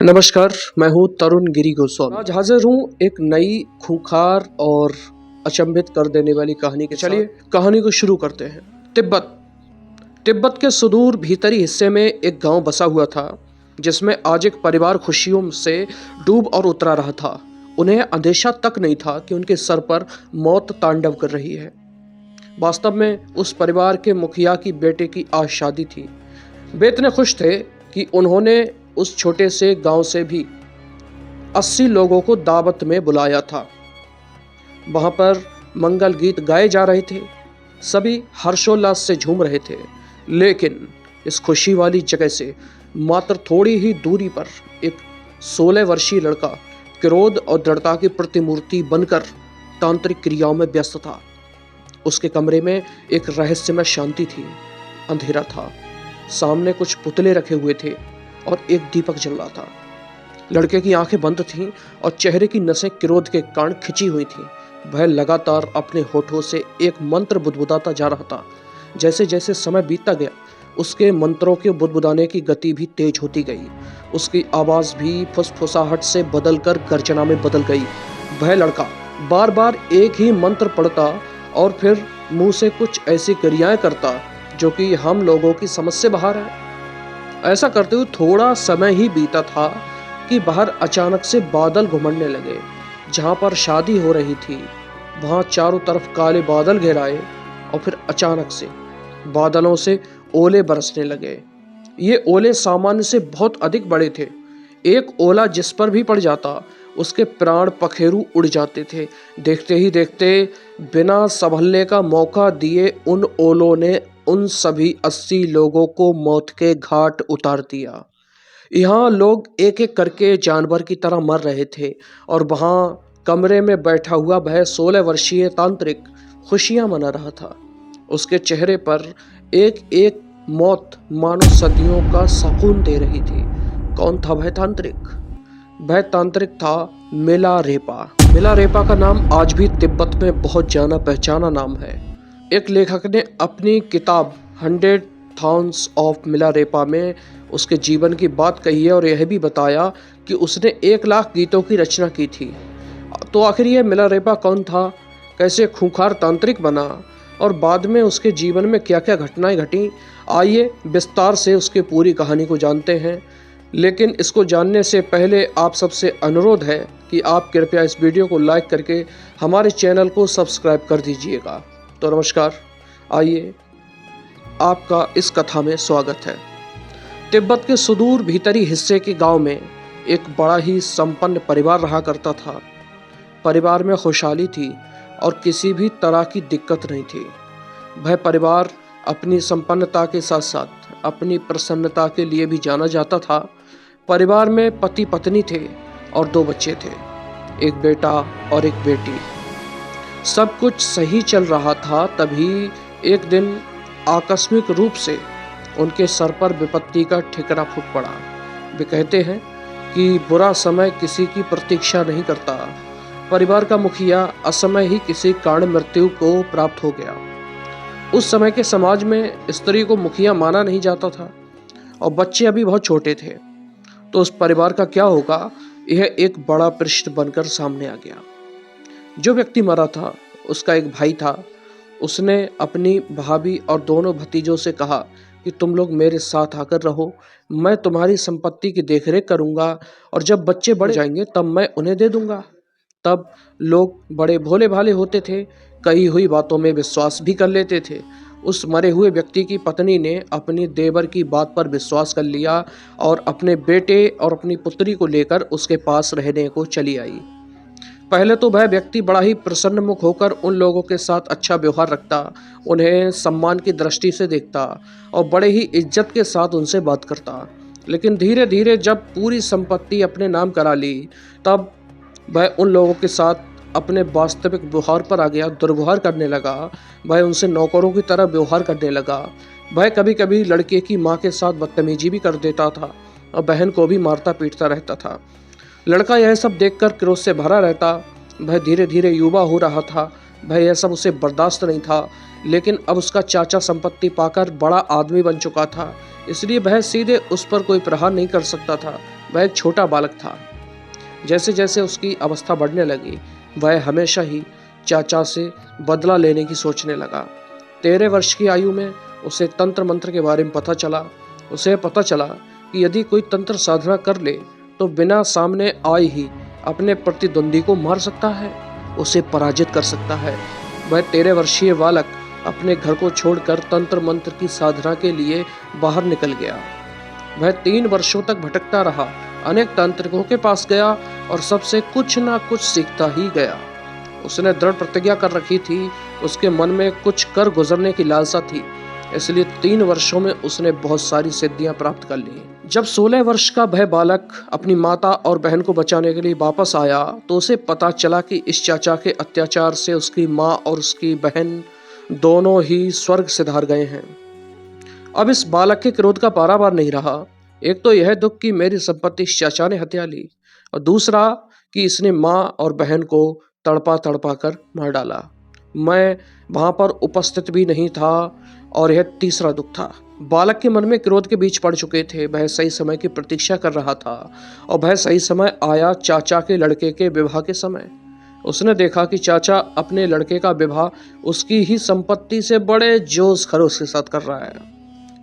नमस्कार, मैं हूँ तरुण गिरी गोस्वामी। आज हाजिर हूँ एक नई खूंखार और अचंभित कर देने वाली कहानी के। चलिए कहानी को शुरू करते हैं। तिब्बत के सुदूर भीतरी हिस्से में एक गांव बसा हुआ था जिसमें आज एक परिवार खुशियों से डूब और उतरा रहा था। उन्हें अंदेशा तक नहीं था कि उनके सर पर मौत तांडव कर रही है। वास्तव में उस परिवार के मुखिया की बेटे की आज शादी थी। वे इतने खुश थे कि उन्होंने उस छोटे से गांव से भी 80 लोगों को दावत में बुलाया था। वहां पर मंगल गीत गाए जा रहे थे, सभी हर्षोल्लास से झूम रहे थे। लेकिन इस खुशी वाली जगह से मात्र थोड़ी ही दूरी पर एक 16 वर्षीय लड़का क्रोध और दृढ़ता की प्रतिमूर्ति बनकर तांत्रिक क्रियाओं में व्यस्त था। उसके कमरे में एक रहस्यमय शांति थी। अंधेरा था, सामने कुछ पुतले रखे हुए थे और एक दीपक जल रहा था। लड़के की आंखें बंद थीं और चेहरे की नसें क्रोध के कारण खिंची हुई थीं। वह लगातार अपने होठों से एक मंत्र बुदबुदाता जा रहा था। जैसे जैसे समय बीतता गया, उसके मंत्रों के बुदबुदाने की गति भी तेज होती गई। उसकी आवाज भी फुसफुसाहट से बदलकर गर्जना में बदल गई। वह लड़का बार बार एक ही मंत्र पढ़ता और फिर मुंह से कुछ ऐसी क्रियाएं करता जो कि हम लोगों की समझ से बाहर है। ऐसा करते हुए थोड़ा समय ही बीता था कि बाहर अचानक से बादल घुमड़ने लगे। जहां पर शादी हो रही थी वहां चारों तरफ काले बादल घेराए और फिर अचानक से बादलों से ओले बरसने लगे। ये ओले सामान्य से बहुत अधिक बड़े थे। एक ओला जिस पर भी पड़ जाता उसके प्राण पखेरु उड़ जाते थे। देखते ही देखते बिना संभलने का मौका दिए उन ओलों ने उन सभी 80 लोगों को मौत के घाट उतार दिया। यहाँ लोग एक एक करके जानवर की तरह मर रहे थे और वहाँ कमरे में बैठा हुआ वह 16 वर्षीय तांत्रिक खुशियां मना रहा था। उसके चेहरे पर एक एक मौत मानो सदियों का सुकून दे रही थी। कौन था वह तांत्रिक? वह तांत्रिक था मिलारेपा। मिलारेपा का नाम आज भी तिब्बत में बहुत जाना पहचाना नाम है। एक लेखक ने अपनी किताब 100 थॉर्न्स ऑफ मिलारेपा में उसके जीवन की बात कही है और यह भी बताया कि उसने 1 लाख गीतों की रचना की थी। तो आखिर यह मिलारेपा कौन था, कैसे खूंखार तांत्रिक बना और बाद में उसके जीवन में क्या क्या घटनाएं घटी, आइए विस्तार से उसकी पूरी कहानी को जानते हैं। लेकिन इसको जानने से पहले आप सबसे अनुरोध है कि आप कृपया इस वीडियो को लाइक करके हमारे चैनल को सब्सक्राइब कर दीजिएगा। तो नमस्कार, आइए आपका इस कथा में स्वागत है। तिब्बत के सुदूर भीतरी हिस्से के गांव में एक बड़ा ही संपन्न परिवार रहा करता था। परिवार में खुशहाली थी और किसी भी तरह की दिक्कत नहीं थी। वह परिवार अपनी संपन्नता के साथ साथ अपनी प्रसन्नता के लिए भी जाना जाता था। परिवार में पति पत्नी थे और 2 बच्चे थे, एक बेटा और एक बेटी। सब कुछ सही चल रहा था, तभी एक दिन आकस्मिक रूप से उनके सर पर विपत्ति का ठिकरा फूट पड़ा। वे कहते हैं कि बुरा समय किसी की प्रतीक्षा नहीं करता। परिवार का मुखिया असमय ही किसी कारण मृत्यु को प्राप्त हो गया। उस समय के समाज में स्त्री को मुखिया माना नहीं जाता था और बच्चे अभी बहुत छोटे थे। तो उस परिवार का क्या होगा, यह एक बड़ा प्रश्न बनकर सामने आ गया। जो व्यक्ति मरा था उसका एक भाई था। उसने अपनी भाभी और दोनों भतीजों से कहा कि तुम लोग मेरे साथ आकर रहो, मैं तुम्हारी संपत्ति की देखरेख करूंगा और जब बच्चे बढ़ जाएंगे तब मैं उन्हें दे दूंगा। तब लोग बड़े भोले भाले होते थे, कही हुई बातों में विश्वास भी कर लेते थे। उस मरे हुए व्यक्ति की पत्नी ने अपनी देवर की बात पर विश्वास कर लिया और अपने बेटे और अपनी पुत्री को लेकर उसके पास रहने को चली आई। पहले तो वह व्यक्ति बड़ा ही प्रसन्न मुख होकर उन लोगों के साथ अच्छा व्यवहार रखता, उन्हें सम्मान की दृष्टि से देखता और बड़े ही इज्जत के साथ उनसे बात करता। लेकिन धीरे धीरे जब पूरी संपत्ति अपने नाम करा ली, तब वह उन लोगों के साथ अपने वास्तविक व्यवहार पर आ गया, दुर्व्यवहार करने लगा। वह उनसे नौकरों की तरह व्यवहार करने लगा। वह कभी कभी लड़के की माँ के साथ बदतमीजी भी कर देता था और बहन को भी मारता पीटता रहता था। लड़का यह सब देखकर क्रोध से भरा रहता। वह धीरे धीरे युवा हो रहा था। वह यह सब उसे बर्दाश्त नहीं था। लेकिन अब उसका चाचा संपत्ति पाकर बड़ा आदमी बन चुका था, इसलिए वह सीधे उस पर कोई प्रहार नहीं कर सकता था। वह एक छोटा बालक था। जैसे जैसे उसकी अवस्था बढ़ने लगी, वह हमेशा ही चाचा से बदला लेने की सोचने लगा। 13 वर्ष की आयु में उसे तंत्र मंत्र के बारे में पता चला। उसे पता चला कि यदि कोई तंत्र साधना कर ले तो बिना सामने आए ही अपने प्रतिद्वंदी को मार सकता है, उसे पराजित कर सकता है। वह 13 वर्षीय बालक अपने घर को छोड़कर तंत्र मंत्र की साधना के लिए बाहर निकल गया। वह 3 वर्षों तक भटकता रहा, अनेक तांत्रिकों के पास गया और सबसे कुछ ना कुछ सीखता ही गया। उसने दृढ़ प्रतिज्ञा कर रखी थी, उसके मन में कुछ कर गुजरने की लालसा थी, इसलिए 3 वर्षों में उसने बहुत सारी सिद्धियां प्राप्त कर ली। जब 16 वर्ष का वह बालक अपनी माता और बहन को बचाने के लिए वापस आया तो उसे पता चला कि इस चाचा के अत्याचार से उसकी माँ और उसकी बहन दोनों ही स्वर्ग सिधार गए हैं। अब इस बालक के क्रोध का पारावार नहीं रहा। एक तो यह दुख कि मेरी संपत्ति इस चाचा ने हत्या ली, और दूसरा कि इसने माँ और बहन को तड़पा तड़पा कर मार डाला। मैं वहां पर उपस्थित भी नहीं था, और यह तीसरा दुख था। बालक के मन में क्रोध के बीज पड़ चुके थे। वह सही समय की प्रतीक्षा कर रहा था, और वह सही समय आया चाचा के लड़के के विवाह के समय। उसने देखा कि चाचा अपने लड़के का विवाह उसकी ही संपत्ति से बड़े जोश खरोश के साथ कर रहा है।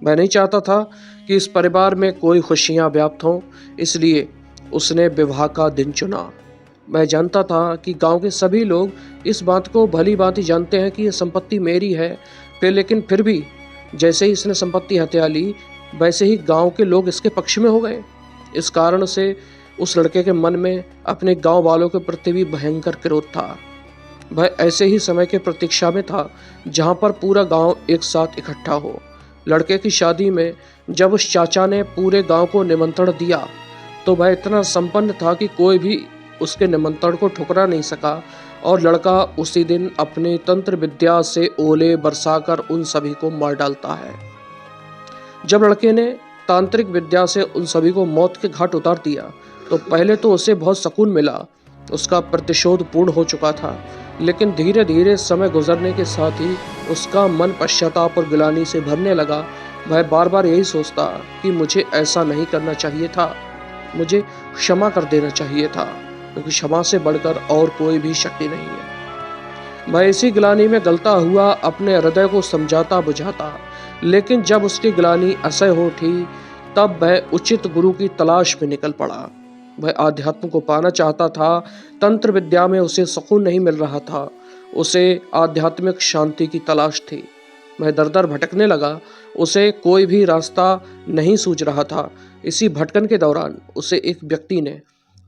वह नहीं चाहता था कि इस परिवार में कोई खुशियां व्याप्त हों, इसलिए उसने विवाह का दिन चुना। मैं जानता था कि गांव के सभी लोग इस बात को भली भांति जानते हैं कि यह संपत्ति मेरी है, लेकिन फिर भी जैसे ही इसने संपत्ति हत्या ली, वैसे ही गांव के लोग इसके पक्ष में हो गए। इस कारण से उस लड़के के मन में अपने गांव वालों के प्रति भी भयंकर क्रोध था। वह ऐसे ही समय के प्रतीक्षा में था जहां पर पूरा गांव एक साथ इकट्ठा हो। लड़के की शादी में जब उस चाचा ने पूरे गांव को निमंत्रण दिया तो वह इतना संपन्न था कि कोई भी उसके निमंत्रण को ठुकरा नहीं सका, और लड़का उसी दिन अपने तंत्र विद्या से ओले बरसाकर उन सभी को मार डालता है। जब लड़के ने तांत्रिक विद्या से उन सभी को मौत के घाट उतार दिया तो पहले तो उसे बहुत सुकून मिला, उसका प्रतिशोध पूर्ण हो चुका था। लेकिन धीरे धीरे समय गुजरने के साथ ही उसका मन पश्चाताप और गिलानी से भरने लगा। वह बार बार यही सोचता कि मुझे ऐसा नहीं करना चाहिए था, मुझे क्षमा कर देना चाहिए था, क्योंकि क्षमा से बढ़कर और कोई भी शक्ति नहीं है। वह इसी ग्लानि में गलता हुआ अपने हृदय को समझाता बुझाता, लेकिन जब उसकी ग्लानि असह्य हो उठी तब वह उचित गुरु की तलाश में निकल पड़ा। वह आध्यात्म को पाना चाहता था, तंत्र विद्या में उसे सुकून नहीं मिल रहा था, उसे आध्यात्मिक शांति की तलाश थी। वह दर दर भटकने लगा, उसे कोई भी रास्ता नहीं सूझ रहा था। इसी भटकन के दौरान उसे एक व्यक्ति ने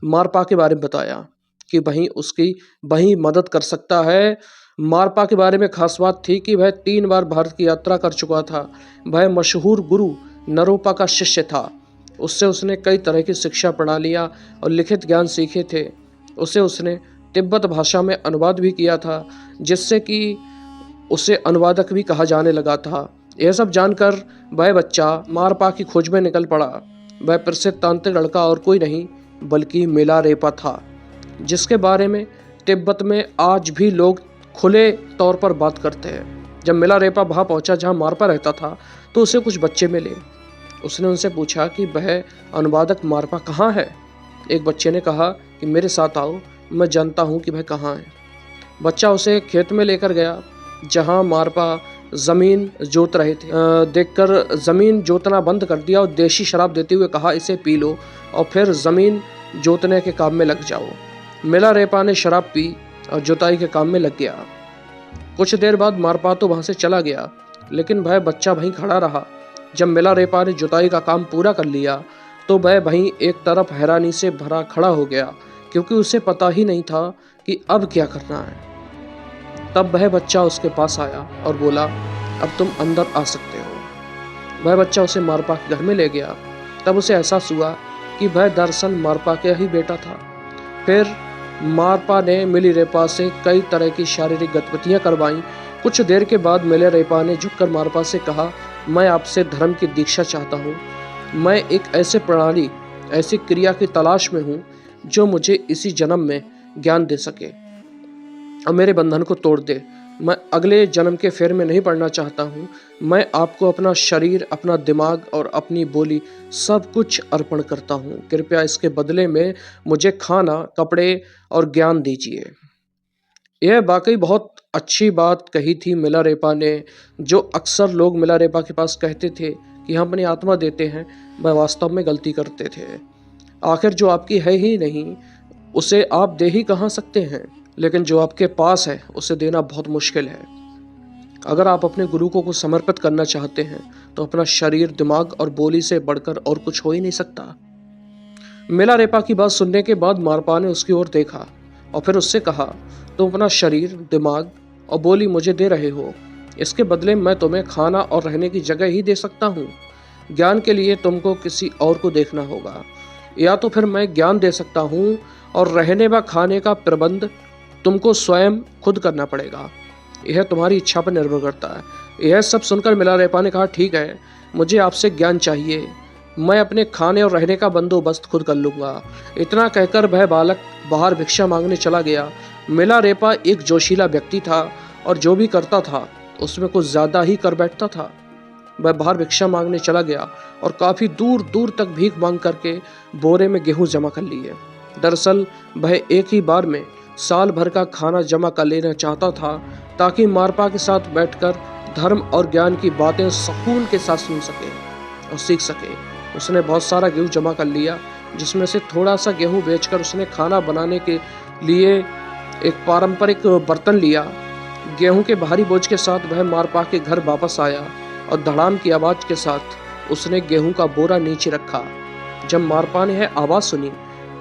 मारपा के बारे में बताया कि वही मदद कर सकता है। मारपा के बारे में खास बात थी कि वह 3 बार भारत की यात्रा कर चुका था। वह मशहूर गुरु नरोपा का शिष्य था। उससे उसने कई तरह की शिक्षा प्रणालियाँ और लिखित ज्ञान सीखे थे। उसने तिब्बत भाषा में अनुवाद भी किया था, जिससे कि उसे अनुवादक भी कहा जाने लगा था। यह सब जानकर वह बच्चा मारपा की खोज में निकल पड़ा। वह प्रसिद्ध तांत्रिक लड़का और कोई नहीं बल्कि मिलारेपा था, जिसके बारे में तिब्बत में आज भी लोग खुले तौर पर बात करते हैं। जब मिलारेपा वहाँ पहुँचा जहाँ मारपा रहता था तो उसे कुछ बच्चे मिले। उसने उनसे पूछा कि वह अनुवादक मारपा कहाँ है। एक बच्चे ने कहा कि मेरे साथ आओ, मैं जानता हूँ कि वह कहाँ है। बच्चा उसे खेत में लेकर गया जहाँ मारपा जमीन जोत रहे थे। देखकर जमीन जोतना बंद कर दिया और देशी शराब देते हुए कहा, इसे पी लो और फिर जमीन जोतने के काम में लग जाओ। मिलारेपा ने शराब पी और जुताई के काम में लग गया। कुछ देर बाद मारपा तो वहां से चला गया, लेकिन वह बच्चा वहीं खड़ा रहा। जब मिलारेपा ने जुताई का काम पूरा कर लिया तो वह वहीं एक तरफ हैरानी से भरा खड़ा हो गया, क्योंकि उसे पता ही नहीं था कि अब क्या करना है। तब वह बच्चा उसके पास आया और बोला, अब तुम अंदर आ सकते हो। वह बच्चा उसे मारपा के घर में ले गया। तब उसे एहसास हुआ कि वह दरअसल मारपा का ही बेटा था। फिर मारपा ने मिलारेपा से कई तरह की शारीरिक गतिविधियां करवाईं। कुछ देर के बाद मिलारेपा ने झुककर मारपा से कहा, मैं आपसे धर्म की दीक्षा चाहता हूँ। मैं एक ऐसे प्रणाली, ऐसी क्रिया की तलाश में हूँ जो मुझे इसी जन्म में ज्ञान दे सके और मेरे बंधन को तोड़ दे। मैं अगले जन्म के फेर में नहीं पड़ना चाहता हूँ। मैं आपको अपना शरीर, अपना दिमाग और अपनी बोली सब कुछ अर्पण करता हूँ। कृपया इसके बदले में मुझे खाना, कपड़े और ज्ञान दीजिए। यह वाकई बहुत अच्छी बात कही थी मिलारेपा ने। जो अक्सर लोग मिलारेपा के पास कहते थे कि हम अपनी आत्मा देते हैं, वह वास्तव में गलती करते थे। आखिर जो आपकी है ही नहीं, उसे आप दे ही कहाँ सकते हैं। लेकिन जो आपके पास है, उसे देना बहुत मुश्किल है। अगर आप अपने गुरु को कुछ समर्पित करना चाहते हैं, तो अपना शरीर, दिमाग और बोली से बढ़कर और कुछ हो ही नहीं सकता। मिलारेपा की बात सुनने के बाद मारपा ने उसकी ओर देखा और फिर उससे कहा, तुम अपना शरीर, दिमाग और बोली मुझे दे रहे हो, इसके बदले मैं तुम्हें खाना और रहने की जगह ही दे सकता हूँ। ज्ञान के लिए तुमको किसी और को देखना होगा, या तो फिर मैं ज्ञान दे सकता हूँ और रहने व खाने का प्रबंध तुमको स्वयं खुद करना पड़ेगा। यह तुम्हारी इच्छा पर निर्भर करता है। यह सब सुनकर मिलारेपा ने कहा, ठीक है, मुझे आपसे ज्ञान चाहिए। मैं अपने खाने और रहने का बंदोबस्त खुद कर लूँगा। इतना कहकर वह बालक बाहर भिक्षा मांगने चला गया। मिलारेपा एक जोशीला व्यक्ति था और जो भी करता था उसमें कुछ ज़्यादा ही कर बैठता था। वह बाहर भिक्षा मांगने चला गया और काफ़ी दूर दूर तक भीख मांग करके बोरे में गेहूं जमा कर लिए। दरअसल वह एक ही बार में साल भर का खाना जमा कर लेना चाहता था, ताकि मारपा के साथ बैठकर धर्म और ज्ञान की बातें सुकून के साथ सुन सके और सीख सके। उसने बहुत सारा गेहूं जमा कर लिया, जिसमें से थोड़ा सा गेहूं बेचकर उसने खाना बनाने के लिए एक पारंपरिक बर्तन लिया। गेहूं के भारी बोझ के साथ वह मारपा के घर वापस आया और धड़ाम की आवाज़ के साथ उसने गेहूं का बोरा नीचे रखा। जब मारपा ने यह आवाज़ सुनी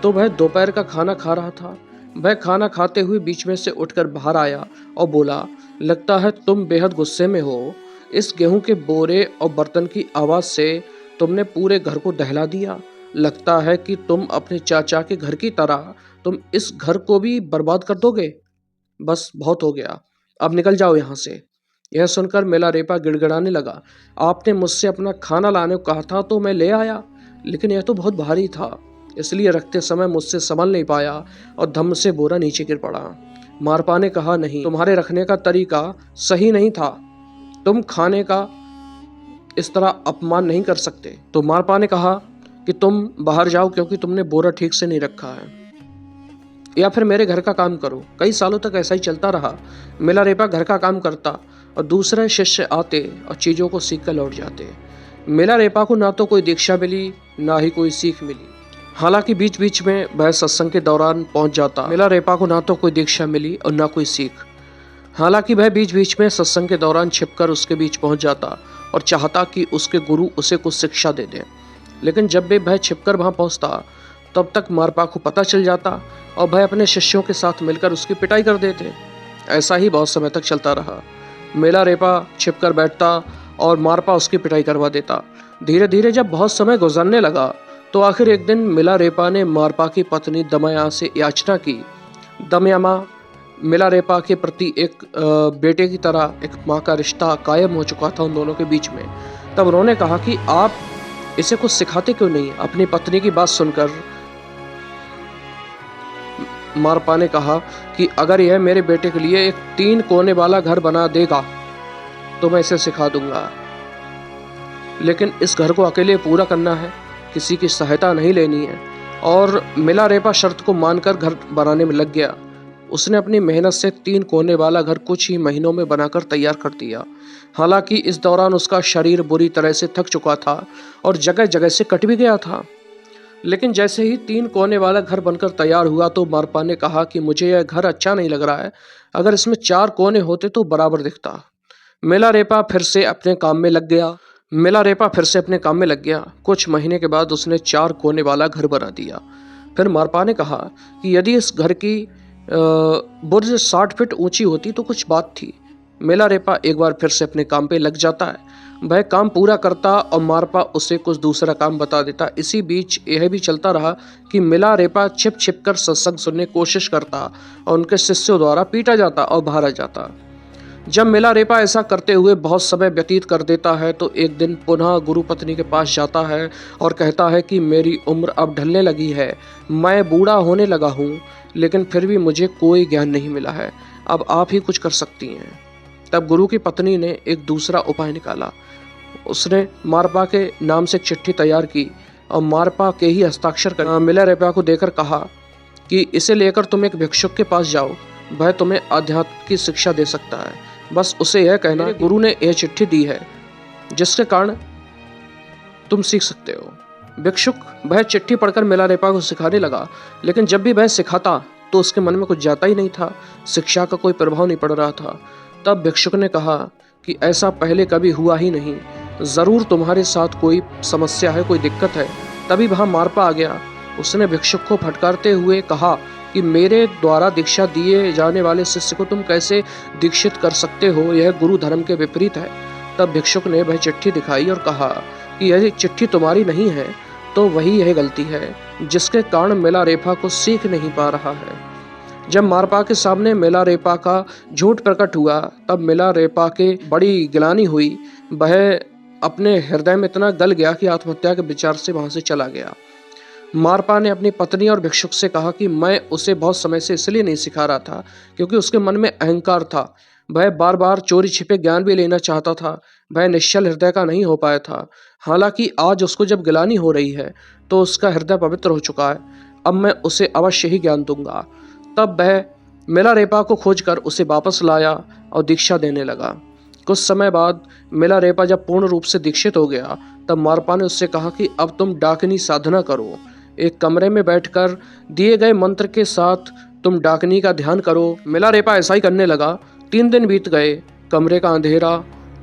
तो वह दोपहर का खाना खा रहा था। वह खाना खाते हुए बीच में से उठकर बाहर आया और बोला, लगता है तुम बेहद गुस्से में हो। इस गेहूं के बोरे और बर्तन की आवाज़ से तुमने पूरे घर को दहला दिया। लगता है कि तुम अपने चाचा के घर की तरह तुम इस घर को भी बर्बाद कर दोगे। बस बहुत हो गया, अब निकल जाओ यहाँ से। यह सुनकर मिलारेपा गिड़गिड़ाने लगा, आपने मुझसे अपना खाना लाने को कहा था तो मैं ले आया, लेकिन यह तो बहुत भारी था, इसलिए रखते समय मुझसे संभल नहीं पाया और धम्म से बोरा नीचे गिर पड़ा। मारपा ने कहा, नहीं, तुम्हारे रखने का तरीका सही नहीं था। तुम खाने का इस तरह अपमान नहीं कर सकते। तो मारपा ने कहा कि तुम बाहर जाओ, क्योंकि तुमने बोरा ठीक से नहीं रखा है, या फिर मेरे घर का काम करो। कई सालों तक ऐसा ही चलता रहा। मिलारेपा घर का काम करता और दूसरे शिष्य आते और चीज़ों को सीख कर लौट जाते। मिलारेपा को ना तो कोई दीक्षा मिली, ना ही कोई सीख मिली। हालांकि बीच बीच में वह सत्संग के दौरान पहुंच जाता। मिलारेपा को ना तो कोई दीक्षा मिली और ना कोई सीख। हालांकि वह बीच बीच में सत्संग के दौरान छिपकर उसके बीच पहुंच जाता और चाहता कि उसके गुरु उसे कुछ शिक्षा दे दें। लेकिन जब भी वह छिपकर वहां पहुंचता, तब तक मारपा को पता चल जाता और वह अपने शिष्यों के साथ मिलकर उसकी पिटाई कर देते। ऐसा ही बहुत समय तक चलता रहा। मिलारेपा छिपकर बैठता और मारपा उसकी पिटाई करवा देता। धीरे धीरे जब बहुत समय गुजरने लगा, तो आखिर एक दिन मिलारेपा ने मारपा की पत्नी दमया से याचना की। दमयमा मिलारेपा के प्रति एक बेटे की तरह, एक माँ का रिश्ता कायम हो चुका था उन दोनों के बीच में। तब उन्होंने कहा कि आप इसे कुछ सिखाते क्यों नहीं। अपनी पत्नी की बात सुनकर मारपा ने कहा कि अगर यह मेरे बेटे के लिए एक 3 कोने वाला घर बना देगा तो मैं इसे सिखा दूंगा, लेकिन इस घर को अकेले पूरा करना है, किसी की सहायता नहीं लेनी है। और मिलारेपा शर्त को मानकर घर बनाने में लग गया। उसने अपनी मेहनत से 3 कोने वाला घर कुछ ही महीनों में बनाकर तैयार कर दिया। हालांकि इस दौरान उसका शरीर बुरी तरह से थक चुका था और जगह जगह से कट भी गया था। लेकिन जैसे ही 3 कोने वाला घर बनकर तैयार हुआ, तो मारपा ने कहा कि मुझे यह घर अच्छा नहीं लग रहा है, अगर इसमें 4 कोने होते तो बराबर दिखता। मिलारेपा फिर से अपने काम में लग गया। कुछ महीने के बाद उसने 4 कोने वाला घर बना दिया। फिर मारपा ने कहा कि यदि इस घर की बुर्ज 60 फीट ऊंची होती तो कुछ बात थी। मिलारेपा एक बार फिर से अपने काम पे लग जाता है। वह काम पूरा करता और मारपा उसे कुछ दूसरा काम बता देता। इसी बीच यह भी चलता रहा कि मिलारेपा छिप छिप कर सत्संग सुनने की कोशिश करता और उनके शिष्यों द्वारा पीटा जाता और बाहर आ जाता। जब मिलारेपा ऐसा करते हुए बहुत समय व्यतीत कर देता है, तो एक दिन पुनः गुरु पत्नी के पास जाता है और कहता है कि मेरी उम्र अब ढलने लगी है, मैं बूढ़ा होने लगा हूँ, लेकिन फिर भी मुझे कोई ज्ञान नहीं मिला है। अब आप ही कुछ कर सकती हैं। तब गुरु की पत्नी ने एक दूसरा उपाय निकाला। उसने मारपा के नाम से एक चिट्ठी तैयार की और मारपा के ही हस्ताक्षर कर मिलारेपा को देकर कहा कि इसे लेकर तुम एक भिक्षुक के पास जाओ, वह तुम्हें अध्यात्म की शिक्षा दे सकता है। बस उसे यह कहना गुरु ने यह चिट्ठी दी है जिसके कारण तुम सीख सकते हो। भिक्षुक वह चिट्ठी पढ़कर मिलारेपा को सिखाने लगा, लेकिन जब भी वह सिखाता तो उसके मन में कुछ जाता ही नहीं था, शिक्षा का कोई प्रभाव नहीं पड़ रहा था। तब भिक्षुक ने कहा कि ऐसा पहले कभी हुआ ही नहीं, जरूर तुम्हारे साथ कोई समस्या है, कोई दिक्कत है। तभी वहां मारपा आ गया। उसने भिक्षुक को फटकारते हुए कहा कि मेरे द्वारा दीक्षा दिए जाने वाले शिष्य को तुम कैसे दीक्षित कर सकते हो, यह गुरु धर्म के विपरीत है। तब भिक्षुक ने वह चिट्ठी दिखाई और कहा कि यह चिट्ठी तुम्हारी नहीं है, तो वही यह गलती है जिसके कारण मिलारेपा को सीख नहीं पा रहा है। जब मारपा के सामने मिलारेपा का झूठ प्रकट हुआ तब मिलारेपा के बड़ी गिलानी हुई। वह अपने हृदय में इतना गल गया कि आत्महत्या के विचार से वहां से चला गया। मारपा ने अपनी पत्नी और भिक्षुक से कहा कि मैं उसे बहुत समय से इसलिए नहीं सिखा रहा था क्योंकि उसके मन में अहंकार था। वह बार बार चोरी छिपे ज्ञान भी लेना चाहता था। वह निश्चल हृदय का नहीं हो पाया था। हालांकि आज उसको जब गिलानी हो रही है तो उसका हृदय पवित्र हो चुका है। अब मैं उसे अवश्य ही ज्ञान दूंगा। तब वह मिलारेपा को खोजकर उसे वापस लाया और दीक्षा देने लगा। कुछ समय बाद मिलारेपा जब पूर्ण रूप से दीक्षित हो गया तब मारपा ने उससे कहा कि अब तुम डाकिनी साधना करो। एक कमरे में बैठकर दिए गए मंत्र के साथ तुम डाकिनी का ध्यान करो। मिलारेपा ऐसा ही करने लगा। 3 दिन बीत गए। कमरे का अंधेरा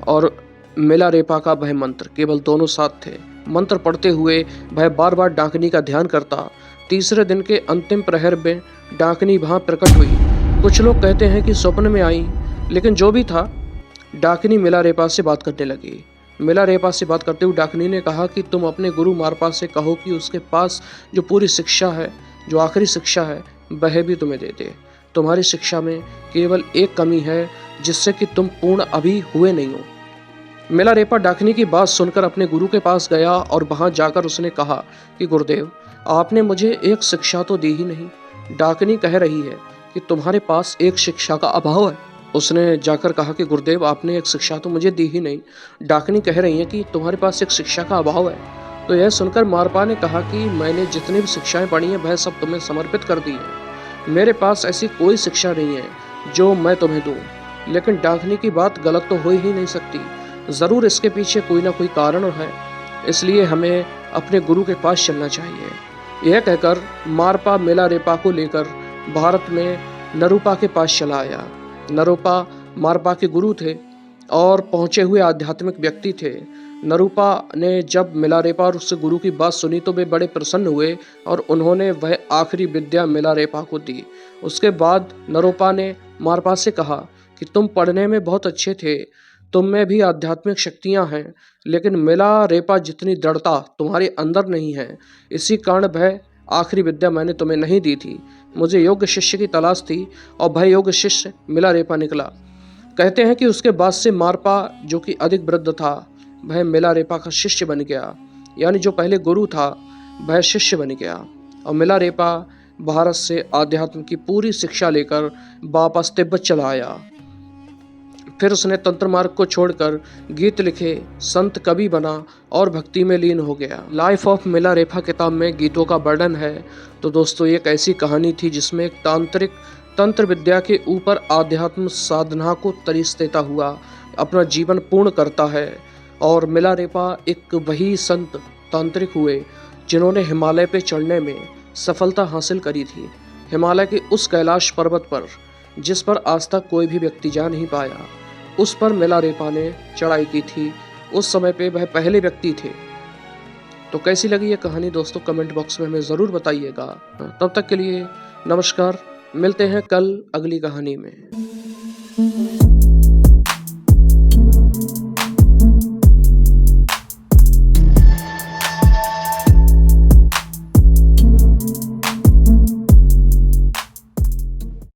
और मिलारेपा का वह मंत्र, केवल दोनों साथ थे। मंत्र पढ़ते हुए वह बार बार डाकिनी का ध्यान करता। तीसरे दिन के अंतिम प्रहर में डाकिनी वहां प्रकट हुई। कुछ लोग कहते हैं कि स्वप्न में आई, लेकिन जो भी था डाकिनी मिलारेपा से बात करने लगी। मिलारेपा से बात करते हुए डाकिनी ने कहा कि तुम अपने गुरु मारपा से कहो कि उसके पास जो पूरी शिक्षा है, जो आखिरी शिक्षा है, वह भी तुम्हें दे दे। तुम्हारी शिक्षा में केवल एक कमी है जिससे कि तुम पूर्ण अभी हुए नहीं हो। मिलारेपा डाकिनी की बात सुनकर अपने गुरु के पास गया और वहां जाकर उसने कहा कि गुरुदेव, आपने मुझे एक शिक्षा तो दी ही नहीं। डाकिनी कह रही है कि तुम्हारे पास एक शिक्षा का अभाव है। उसने जाकर कहा कि गुरुदेव, आपने एक शिक्षा तो मुझे दी ही नहीं। डाकिनी कह रही है कि तुम्हारे पास एक शिक्षा का अभाव है। तो यह सुनकर मारपा ने कहा कि मैंने जितनी भी शिक्षाएं पढ़ी हैं वह सब तुम्हें समर्पित कर दी है। मेरे पास ऐसी कोई शिक्षा नहीं है जो मैं तुम्हें दूं। लेकिन डाकिनी की बात गलत तो हो ही नहीं सकती, जरूर इसके पीछे कोई ना कोई कारण है, इसलिए हमें अपने गुरु के पास चलना चाहिए। यह कहकर मारपा मिलारेपा को लेकर भारत में नरूपा के पास चला आया। नरूपा मारपा के गुरु थे और पहुंचे हुए आध्यात्मिक व्यक्ति थे। नरूपा ने जब मिलारेपा और उससे गुरु की बात सुनी तो वे बड़े प्रसन्न हुए और उन्होंने वह आखिरी विद्या मिलारेपा को दी। उसके बाद नरूपा ने मारपा से कहा कि तुम पढ़ने में बहुत अच्छे थे, तुम में भी आध्यात्मिक शक्तियां हैं, लेकिन मिलारेपा जितनी दृढ़ता तुम्हारे अंदर नहीं है। इसी कारण वह आखिरी विद्या मैंने तुम्हें नहीं दी थी। मुझे योग्य शिष्य की तलाश थी और वह योग्य शिष्य मिलारेपा निकला। कहते हैं कि उसके बाद से मारपा, जो कि अधिक वृद्ध था, वह मिलारेपा का शिष्य बन गया। यानी जो पहले गुरु था वह शिष्य बन गया और मिलारेपा भारत से आध्यात्म की पूरी शिक्षा लेकर वापस तिब्बत चला आया। फिर उसने तंत्र मार्ग को छोड़कर गीत लिखे, संत कवि बना और भक्ति में लीन हो गया। लाइफ ऑफ मिलारेपा किताब में गीतों का वर्णन है। तो दोस्तों, एक ऐसी कहानी थी जिसमें एक तांत्रिक तंत्र विद्या के ऊपर आध्यात्म साधना को तरीस देता हुआ अपना जीवन पूर्ण करता है। और मिलारेपा एक वही संत तांत्रिक हुए जिन्होंने हिमालय पे चढ़ने में सफलता हासिल करी थी। हिमालय के उस कैलाश पर्वत पर जिस पर आज तक कोई भी व्यक्ति जा नहीं पाया, उस पर मिलारेपा ने चढ़ाई की थी। उस समय पे वह पहले व्यक्ति थे। तो कैसी लगी ये कहानी दोस्तों, कमेंट बॉक्स में हमें ज़रूर बताइएगा। तब तक के लिए नमस्कार, मिलते हैं कल अगली कहानी में।